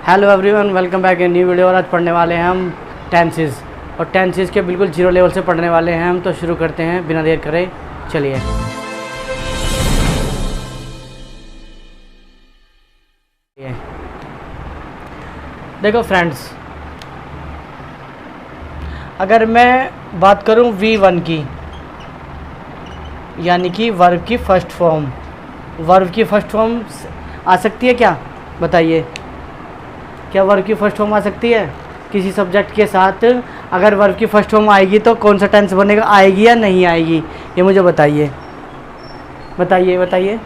Hello everyone, welcome back in new video. और आज पढ़ने वाले हैं हम टेंसेस, और टेंसेस के बिल्कुल जीरो लेवल से पढ़ने वाले हैं हम। तो शुरू करते हैं बिना देर करे, चलिए। देखो फ्रेंड्स, अगर मैं बात करूं V1 की, यानी कि वर्ब की फर्स्ट फॉर्म, वर्ब की फर्स्ट फॉर्म आ सकती है क्या? बताइए, क्या वर्ब की फर्स्ट फॉर्म आ सकती है किसी सब्जेक्ट के साथ? अगर वर्ब की फर्स्ट फॉर्म आएगी तो कौन सा टेंस बनेगा? आएगी या नहीं आएगी, ये मुझे बताइए, बताइए बताइए।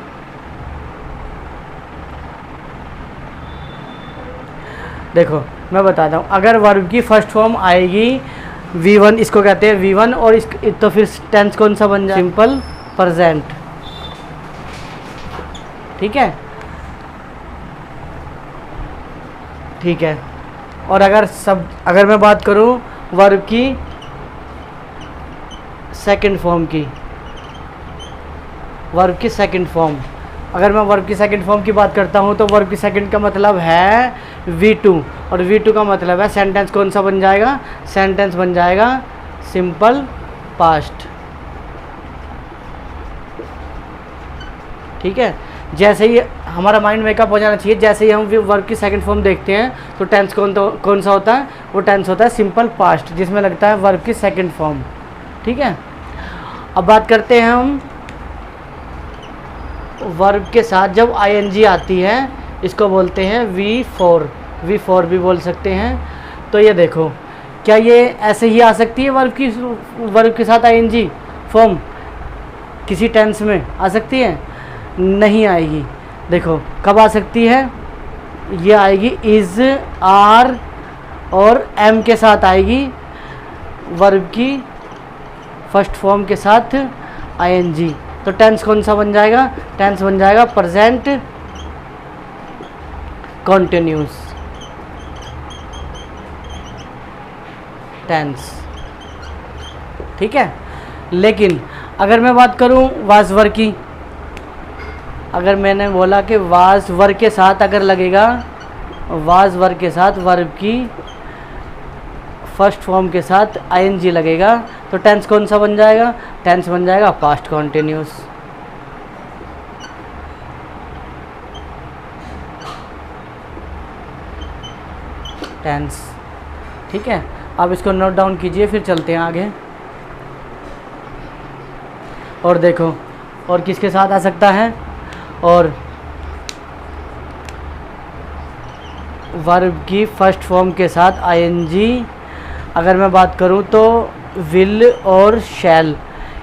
देखो मैं बताता हूँ, अगर वर्ब की फर्स्ट फॉर्म आएगी V1, इसको कहते हैं V1, और इस तो फिर टेंस कौन सा बन जाए? Simple present. ठीक है, ठीक है। और अगर मैं बात करूं वर्ब की सेकंड फॉर्म की, वर्ब की सेकंड फॉर्म, अगर मैं वर्ब की सेकंड फॉर्म की बात करता हूं तो वर्ब की सेकंड का मतलब है V2, और V2 का मतलब है सेंटेंस कौन सा बन जाएगा? सेंटेंस बन जाएगा सिंपल पास्ट। ठीक है, जैसे ही हमारा माइंड मेकअप हो जाना चाहिए, जैसे ही हम वर्ब की सेकंड फॉर्म देखते हैं तो टेंस कौन सा होता है? वो टेंस होता है सिंपल पास्ट, जिसमें लगता है वर्ब की सेकंड फॉर्म। ठीक है, अब बात करते हैं हम वर्ब के साथ जब ing आती है, इसको बोलते हैं V4, V4 भी बोल सकते हैं। तो ये देखो, क्या ये ऐसे ही आ सकती है वर्ब के साथ ing फॉर्म किसी टेंस में? आ सकती है? नहीं आएगी। देखो कब आ सकती है? ये आएगी इज़, आर और एम के साथ आएगी, वर्ब की फर्स्ट फॉर्म के साथ ing। तो टेंस कौन सा बन जाएगा? टेंस बन जाएगा प्रेजेंट कॉन्टिन्यूस टेंस। ठीक है, लेकिन अगर मैं बात करूं वाज वर की, अगर मैंने बोला कि वाज वर के साथ अगर लगेगा, वाज वर के साथ वर्ब की फर्स्ट फॉर्म के साथ ing लगेगा, तो टेंस कौन सा बन जाएगा? टेंस बन जाएगा पास्ट कॉन्टिन्यूस टेंस। ठीक है, अब इसको नोट डाउन कीजिए, फिर चलते हैं आगे। और देखो, और किसके साथ आ सकता है? और वर्ब की फर्स्ट फॉर्म के साथ ing, अगर मैं बात करूं तो विल और शैल,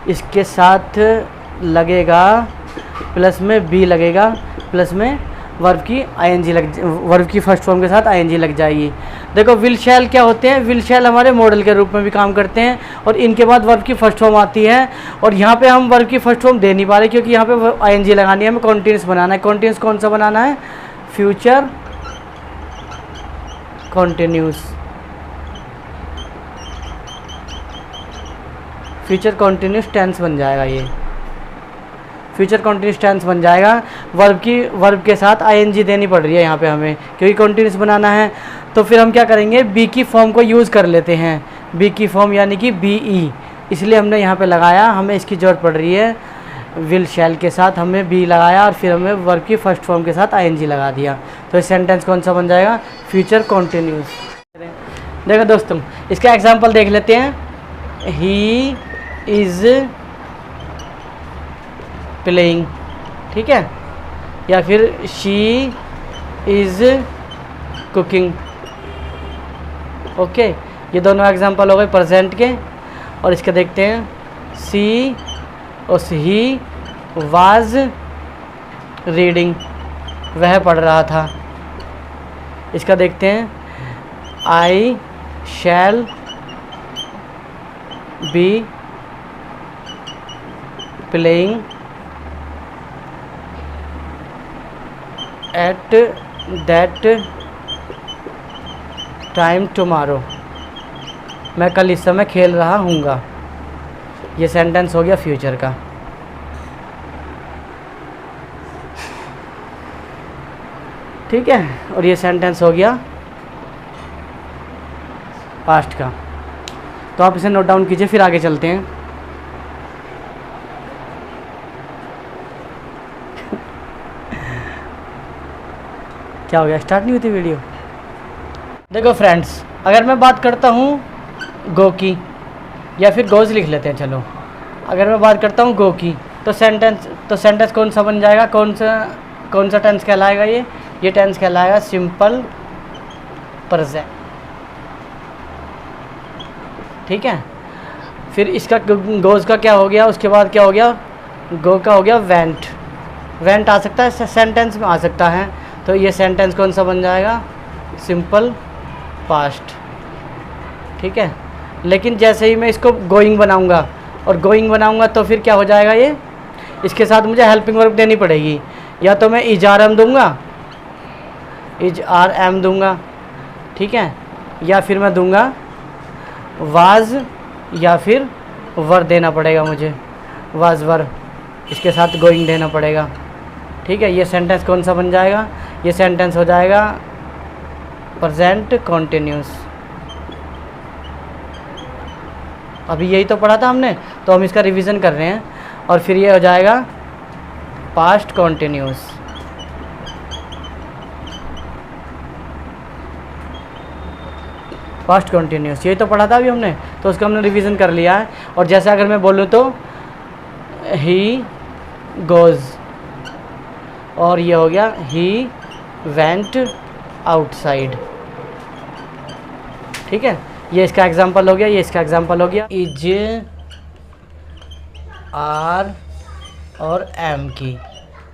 इसके साथ लगेगा, प्लस में बी लगेगा, प्लस में वर्ब की वर्ब की फर्स्ट फॉर्म के साथ ing लग जाएगी। देखो विल शैल क्या होते हैं? विल शैल हमारे मॉडल के रूप में भी काम करते हैं, और इनके बाद वर्ब की फर्स्ट फॉर्म आती है। और यहाँ पे हम वर्ब की फर्स्ट फॉर्म दे नहीं पा रहे, क्योंकि यहाँ पे ing लगानी है, हमें कॉन्टिन्यूस बनाना है। कॉन्टिन्यूस कौन सा बनाना है? Future continuous, future continuous tense बन जाएगा। ये फ्यूचर कॉन्टिन्यूस टेंस बन जाएगा। वर्ब के साथ ing देनी पड़ रही है यहाँ पे हमें, क्योंकि कॉन्टिन्यूस बनाना है। तो फिर हम क्या करेंगे? बी की फॉर्म को यूज़ कर लेते हैं, बी की फॉर्म यानी कि BE, इसलिए हमने यहाँ पे लगाया, हमें इसकी ज़रूरत पड़ रही है। विल शैल के साथ हमने बी लगाया, और फिर हमें वर्ब की फर्स्ट फॉर्म के साथ ing लगा दिया। तो इस सेंटेंस कौन सा बन जाएगा? Future continuous. देखो दोस्तों, इसका एग्जाम्पल देख लेते हैं। ही इज़ प्लेइंग, ठीक है, या फिर शी इज़ कुकिंग। ओके, ये दोनों एग्जांपल हो गए प्रेजेंट के। और इसके देखते हैं, सी और ही वाज रीडिंग, वह पढ़ रहा था। इसका देखते हैं, I shall be playing at that time tomorrow, मैं कल इस समय खेल रहा हूँगा। ये सेंटेंस हो गया फ्यूचर का। ठीक है, और ये सेंटेंस हो गया पास्ट का। तो आप इसे नोट डाउन कीजिए, फिर आगे चलते हैं। क्या हो गया, स्टार्ट नहीं होती वीडियो? देखो फ्रेंड्स, अगर मैं बात करता हूँ गो की, या फिर गोज लिख लेते हैं चलो। अगर मैं बात करता हूँ गो की, तो सेंटेंस कौन सा बन जाएगा, कौन सा टेंस कहलाएगा? ये टेंस कहलाएगा सिंपल प्रेजेंट। ठीक है, फिर इसका गोज का क्या हो गया, उसके बाद क्या हो गया, गो का हो गया वेंट। वेंट आ सकता है, सेंटेंस में आ सकता है, तो ये सेंटेंस कौन सा बन जाएगा, सिंपल पास्ट। ठीक है, लेकिन जैसे ही मैं इसको गोइंग बनाऊंगा और गोइंग बनाऊंगा तो फिर क्या हो जाएगा, ये इसके साथ मुझे हेल्पिंग वर्ब देनी पड़ेगी। या तो मैं इज आर एम दूंगा, इज आर एम दूंगा, ठीक है, या फिर मैं दूंगा वाज, या फिर वर देना पड़ेगा मुझे, वाज वर, इसके साथ गोइंग देना पड़ेगा। ठीक है, ये सेंटेंस कौन सा बन जाएगा, ये सेंटेंस हो जाएगा प्रेजेंट कॉन्टिन्यूस। अभी यही तो पढ़ा था हमने, तो हम इसका रिवीजन कर रहे हैं। और फिर ये हो जाएगा पास्ट कॉन्टिन्यूस। पास्ट कॉन्टिन्यूस यही तो पढ़ा था अभी हमने, तो उसका हमने रिवीजन कर लिया है। और जैसे अगर मैं बोलूँ तो ही गोज़, और ये हो गया ही वेंट आउटसाइड। ठीक है, ये इसका एग्जांपल हो गया, ये इसका एग्जांपल हो गया। इज आर और एम की,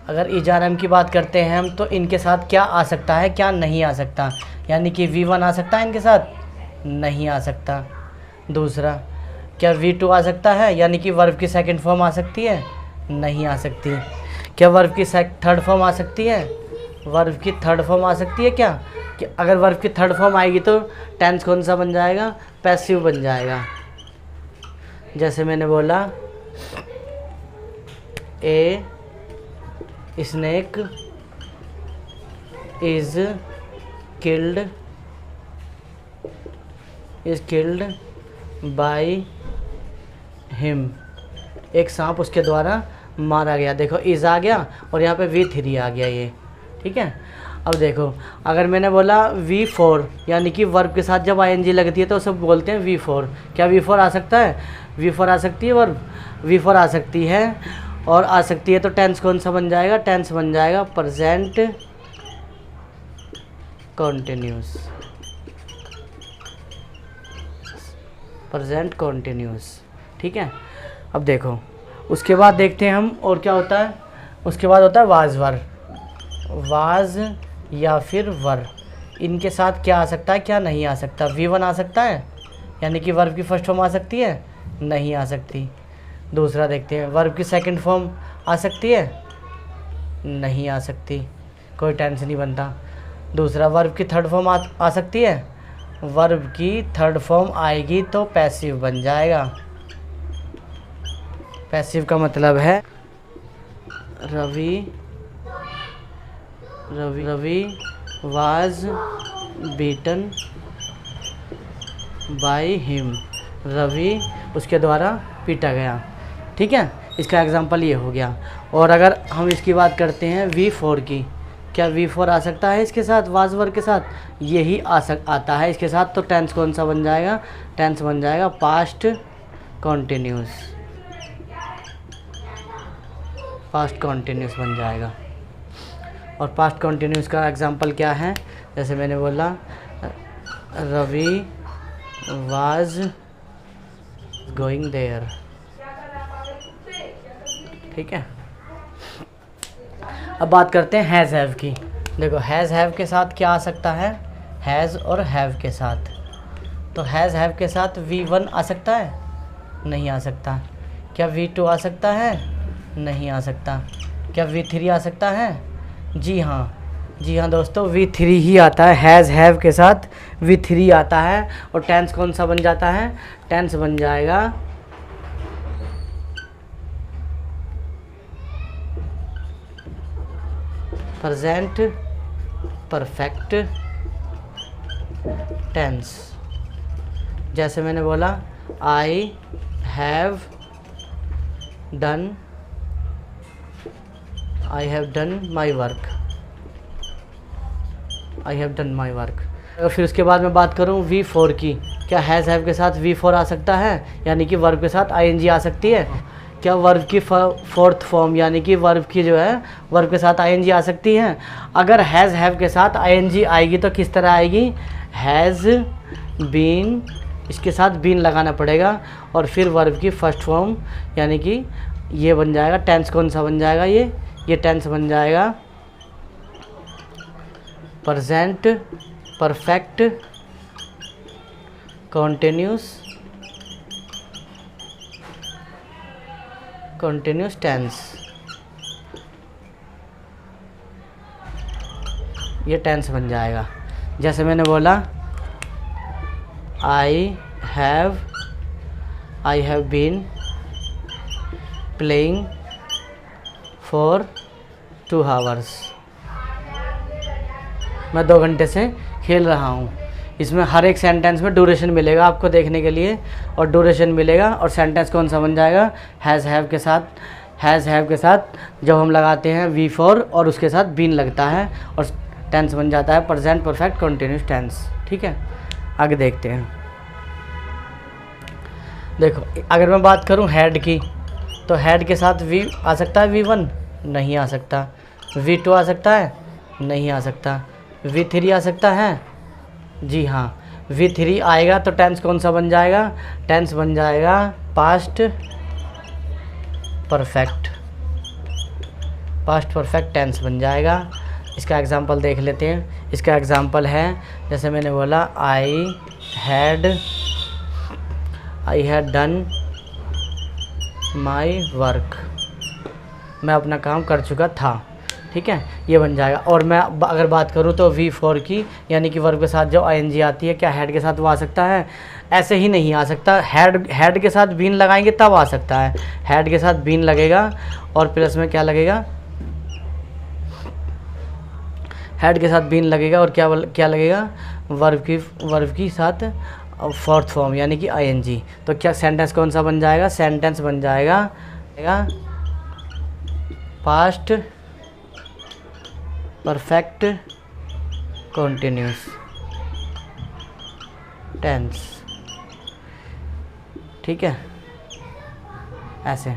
अगर इज आर एम की बात करते हैं हम, तो इनके साथ क्या आ सकता है, क्या नहीं आ सकता, यानी कि V1 आ सकता है इनके साथ, नहीं आ सकता। दूसरा, क्या V2 आ सकता है, यानी कि वर्ब की सेकंड फॉर्म आ सकती है, नहीं आ सकती। क्या वर्ब की थर्ड फॉर्म आ सकती है, वर्ब की थर्ड फॉर्म आ सकती है क्या, कि अगर वर्ब की थर्ड फॉर्म आएगी तो टेंस कौन सा बन जाएगा, पैसिव बन जाएगा। जैसे मैंने बोला a snake is killed by him, एक सांप उसके द्वारा मारा गया। देखो इज आ गया और यहाँ पे V3 आ गया ये। ठीक है, अब देखो अगर मैंने बोला V4, यानी कि वर्ब के साथ जब ING लगती है तो सब बोलते हैं V4। क्या V4 आ सकता है, V4 आ सकती है, वर्ब V4 आ सकती है, और आ सकती है तो टेंस कौन सा बन जाएगा, टेंस बन जाएगा प्रेजेंट कॉन्टिन्यूस। Present continuous. ठीक है, अब देखो उसके बाद देखते हैं हम और क्या होता है। उसके बाद होता है वाज वर, वाज या फिर वर, इनके साथ क्या आ सकता है, क्या नहीं आ सकता। V1 आ सकता है, यानी कि वर्ब की फर्स्ट फॉर्म आ सकती है, नहीं आ सकती। दूसरा देखते हैं, वर्ब की सेकंड फॉर्म आ सकती है, नहीं आ सकती, कोई टेंस नहीं बनता। दूसरा, वर्ब की थर्ड फॉर्म आ सकती है, वर्ब की थर्ड फॉर्म आएगी तो पैसिव बन जाएगा। पैसिव का मतलब है Ravi was beaten by him, Ravi उसके द्वारा पीटा गया। ठीक है, इसका एग्जांपल ये हो गया। और अगर हम इसकी बात करते हैं V4 की, क्या V4 आ सकता है इसके साथ, वाज वर्ब के साथ, यही आता है इसके साथ, तो टेंस कौन सा बन जाएगा, टेंस बन जाएगा पास्ट कॉन्टिन्यूस। पास्ट कॉन्टिन्यूस बन जाएगा। और पास्ट कॉन्टिन्यूस का एग्जांपल क्या है, जैसे मैंने बोला रवि वाज गोइंग देयर। ठीक है, अब बात करते हैं हैज़ हैव की। देखो हैज़ हैव के साथ क्या आ सकता है, हैज़ और हैव के साथ। तो हैज़ हैव के साथ V1 आ सकता है, नहीं आ सकता। क्या V2 आ सकता है, नहीं आ सकता। क्या V3 आ सकता है, जी हाँ दोस्तों, V3 ही आता है। हैज़ हैव के साथ V3 आता है। और टेंस कौन सा बन जाता है, टेंस बन जाएगा परफेक्ट टेंस। जैसे मैंने बोला I have done my work, I have done my work. और फिर उसके बाद मैं बात करूँ V4 की, क्या हैज़ हैव के साथ V4 आ सकता है, यानी कि वर्ब के साथ ING आ सकती है? क्या वर्ब की फोर्थ फॉर्म यानी कि वर्ब की जो है वर्ब के साथ ING आ सकती है? अगर हैज़ हैव के साथ ING आएगी तो किस तरह आएगी? हैज़ बीन, इसके साथ बीन लगाना पड़ेगा और फिर वर्ब की फर्स्ट फॉर्म यानी कि ये बन जाएगा टेंस। कौन सा बन जाएगा? ये टेंस बन जाएगा प्रेजेंट परफेक्ट कंटिन्यूस टेंस। ये टेंस बन जाएगा। जैसे मैंने बोला I have been playing for 2 hours, मैं 2 घंटे से खेल रहा हूँ। इसमें हर एक सेंटेंस में ड्यूरेशन मिलेगा आपको देखने के लिए और ड्यूरेशन मिलेगा और सेंटेंस कौन सा बन जाएगा? हैज़ हैव के साथ। हैज़ हैव के साथ जब हम लगाते हैं V4 और उसके साथ बीन लगता है और टेंस बन जाता है प्रेजेंट परफेक्ट कंटिन्यूस टेंस। ठीक है, आगे देखते हैं। देखो अगर मैं बात करूं हेड की तो हेड के साथ V आ सकता है V1? नहीं आ सकता। V2 आ सकता है? नहीं आ सकता। V3 आ सकता है? जी हाँ, V3 आएगा तो टेंस कौन सा बन जाएगा? टेंस बन जाएगा पास्ट परफेक्ट टेंस बन जाएगा। इसका एग्जांपल देख लेते हैं। इसका एग्जांपल है जैसे मैंने बोला I had done my work, मैं अपना काम कर चुका था। ठीक है, ये बन जाएगा। और मैं अगर बात करूँ तो V4 की यानी कि वर्ब के साथ जो ING आती है, क्या हेड के साथ वो आ सकता है? ऐसे ही नहीं आ सकता। हेड के साथ बीन लगाएंगे तब आ सकता है। हेड के साथ बीन लगेगा और प्लस में क्या लगेगा? हेड के साथ बीन लगेगा और क्या लगेगा? वर्ब की साथ फोर्थ फॉर्म यानी कि ING। तो क्या सेंटेंस कौन सा बन जाएगा? सेंटेंस बन जाएगा पास्ट परफेक्ट कंटिन्यूस टेंस। ठीक है, ऐसे।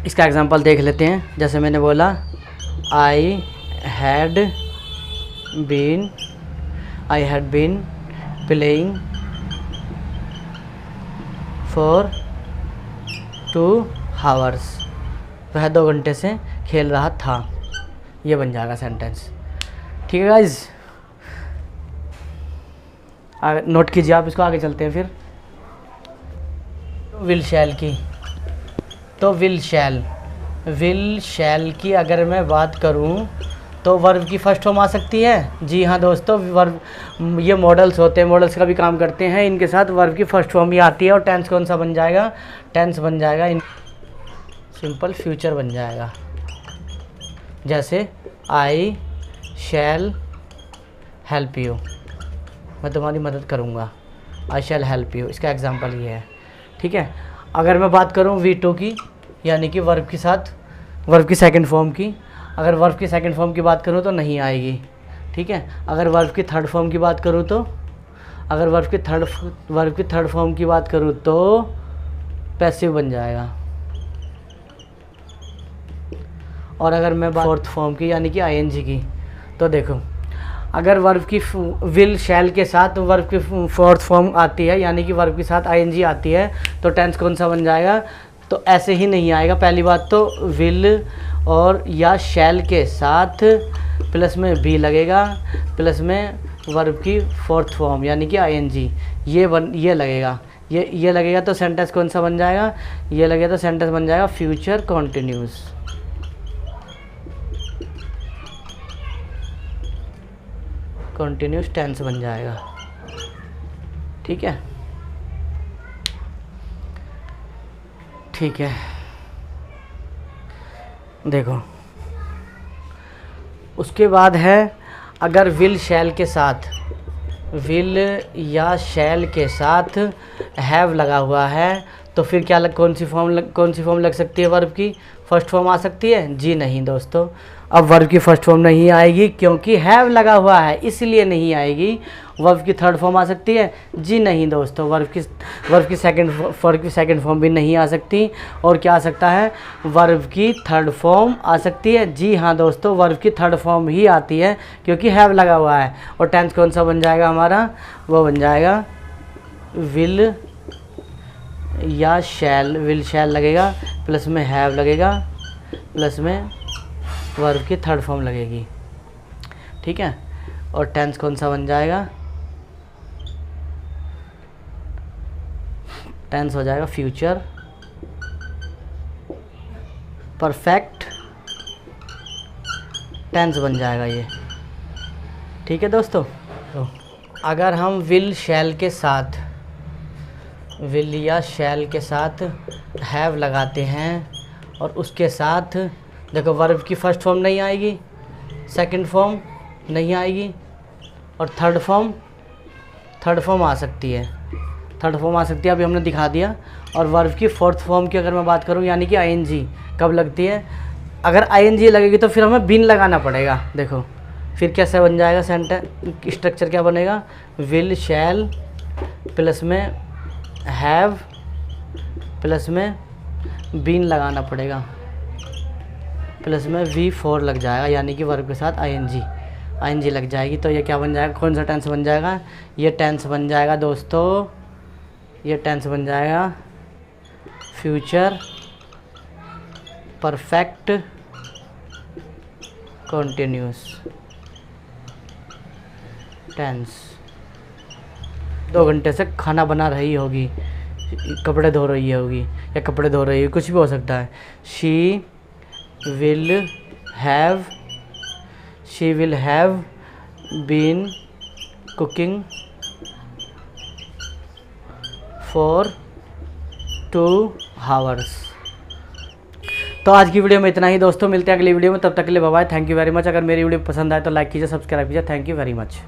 इसका एग्जांपल देख लेते हैं। जैसे मैंने बोला I had been playing for 2 hours, वह 2 घंटे से खेल रहा था। ये बन जाएगा सेंटेंस। ठीक है गाइज, नोट कीजिए आप इसको। आगे चलते हैं फिर विल शैल की। तो विल शैल की अगर मैं बात करूं तो वर्ब की फर्स्ट फॉर्म आ सकती है। जी हाँ दोस्तों, वर्ब ये मॉडल्स होते हैं, मॉडल्स का भी काम करते हैं। इनके साथ वर्ब की फर्स्ट फॉर्म ही आती है और टेंस कौन सा बन जाएगा? टेंस बन जाएगा सिंपल फ्यूचर बन जाएगा। जैसे आई शैल हेल्प यू, मैं तुम्हारी मदद करूँगा। आई शैल हेल्प यू, इसका एग्जांपल ये है। ठीक है, अगर मैं बात करूँ V2 की यानी कि वर्ब के साथ वर्ब की सेकंड फॉर्म की, अगर वर्ब की सेकंड फॉर्म की बात करूँ तो नहीं आएगी। ठीक है, अगर वर्ब की थर्ड फॉर्म की बात करूँ तो वर्ब की थर्ड फॉर्म की बात करूँ तो पैसिव बन जाएगा। और अगर मैं फोर्थ फॉर्म की यानी कि ING की तो देखो, अगर वर्ब की विल शैल के साथ वर्ब की फोर्थ फॉर्म आती है यानी कि वर्ब के साथ ING आती है तो टेंस कौन सा बन जाएगा? तो ऐसे ही नहीं आएगा। पहली बात तो विल और या शैल के साथ प्लस में बी लगेगा, प्लस में वर्ब की फोर्थ फॉर्म यानी कि ING ये लगेगा। ये लगेगा तो सेंटेंस कौन सा बन जाएगा? ये लगेगा तो सेंटेंस बन जाएगा फ्यूचर कॉन्टिन्यूस। कंटिन्यूस टेंस बन जाएगा। ठीक है, देखो उसके बाद है अगर विल शैल के साथ, विल या शैल के साथ हैव लगा हुआ है तो फिर क्या कौन सी फॉर्म लग सकती है वर्ब की? फर्स्ट फॉर्म आ सकती है? जी नहीं दोस्तों, अब वर्ब की फर्स्ट फॉर्म नहीं आएगी क्योंकि हैव लगा हुआ है, इसलिए नहीं आएगी। वर्ब की थर्ड फॉर्म आ सकती है? जी नहीं दोस्तों, वर्ब की सेकंड फॉर्म भी नहीं आ सकती। और क्या आ सकता है? वर्ब की थर्ड फॉर्म आ सकती है। जी हाँ दोस्तों, वर्ब की थर्ड फॉर्म ही आती है क्योंकि हैव लगा हुआ है। और टेंस कौन सा बन जाएगा हमारा? वो बन जाएगा विल या शैल। विल शैल लगेगा, प्लस में हैव लगेगा, प्लस में वर्ब की थर्ड फॉर्म लगेगी। ठीक है, और टेंस कौन सा बन जाएगा? टेंस हो जाएगा फ्यूचर परफेक्ट टेंस बन जाएगा ये। ठीक है दोस्तों, तो अगर हम विल शैल के साथ, विल या शैल के साथ हैव लगाते हैं और उसके साथ देखो वर्ब की फर्स्ट फॉर्म नहीं आएगी, सेकंड फॉर्म नहीं आएगी और थर्ड फॉर्म आ सकती है। थर्ड फॉर्म आ सकती है, अभी हमने दिखा दिया। और वर्ब की फोर्थ फॉर्म की अगर मैं बात करूं, यानी कि आईएनजी कब लगती है? अगर आईएनजी लगेगी तो फिर हमें बीन लगाना पड़ेगा। देखो फिर कैसे बन जाएगा सेंटेंस, स्ट्रक्चर क्या बनेगा? विल शैल प्लस में हैव प्लस में बीन लगाना पड़ेगा, प्लस में V4 लग जाएगा, यानी कि वर्ब के साथ आईएनजी लग जाएगी। तो ये क्या बन जाएगा? कौन सा टेंस बन जाएगा? ये टेंस बन जाएगा दोस्तों, ये टेंस बन जाएगा फ्यूचर परफेक्ट कॉन्टिन्यूस टेंस। 2 घंटे से खाना बना रही होगी, कपड़े धो रही होगी या कपड़े धो रही है, कुछ भी हो सकता है। She will have been cooking for 2 hours। तो आज की वीडियो में इतना ही दोस्तों, मिलते हैं अगली वीडियो में, तब तक के लिए bye bye, thank you very much. अगर मेरी वीडियो पसंद आए तो लाइक कीजिए, सब्सक्राइब कीजिए, थैंक यू वेरी मच।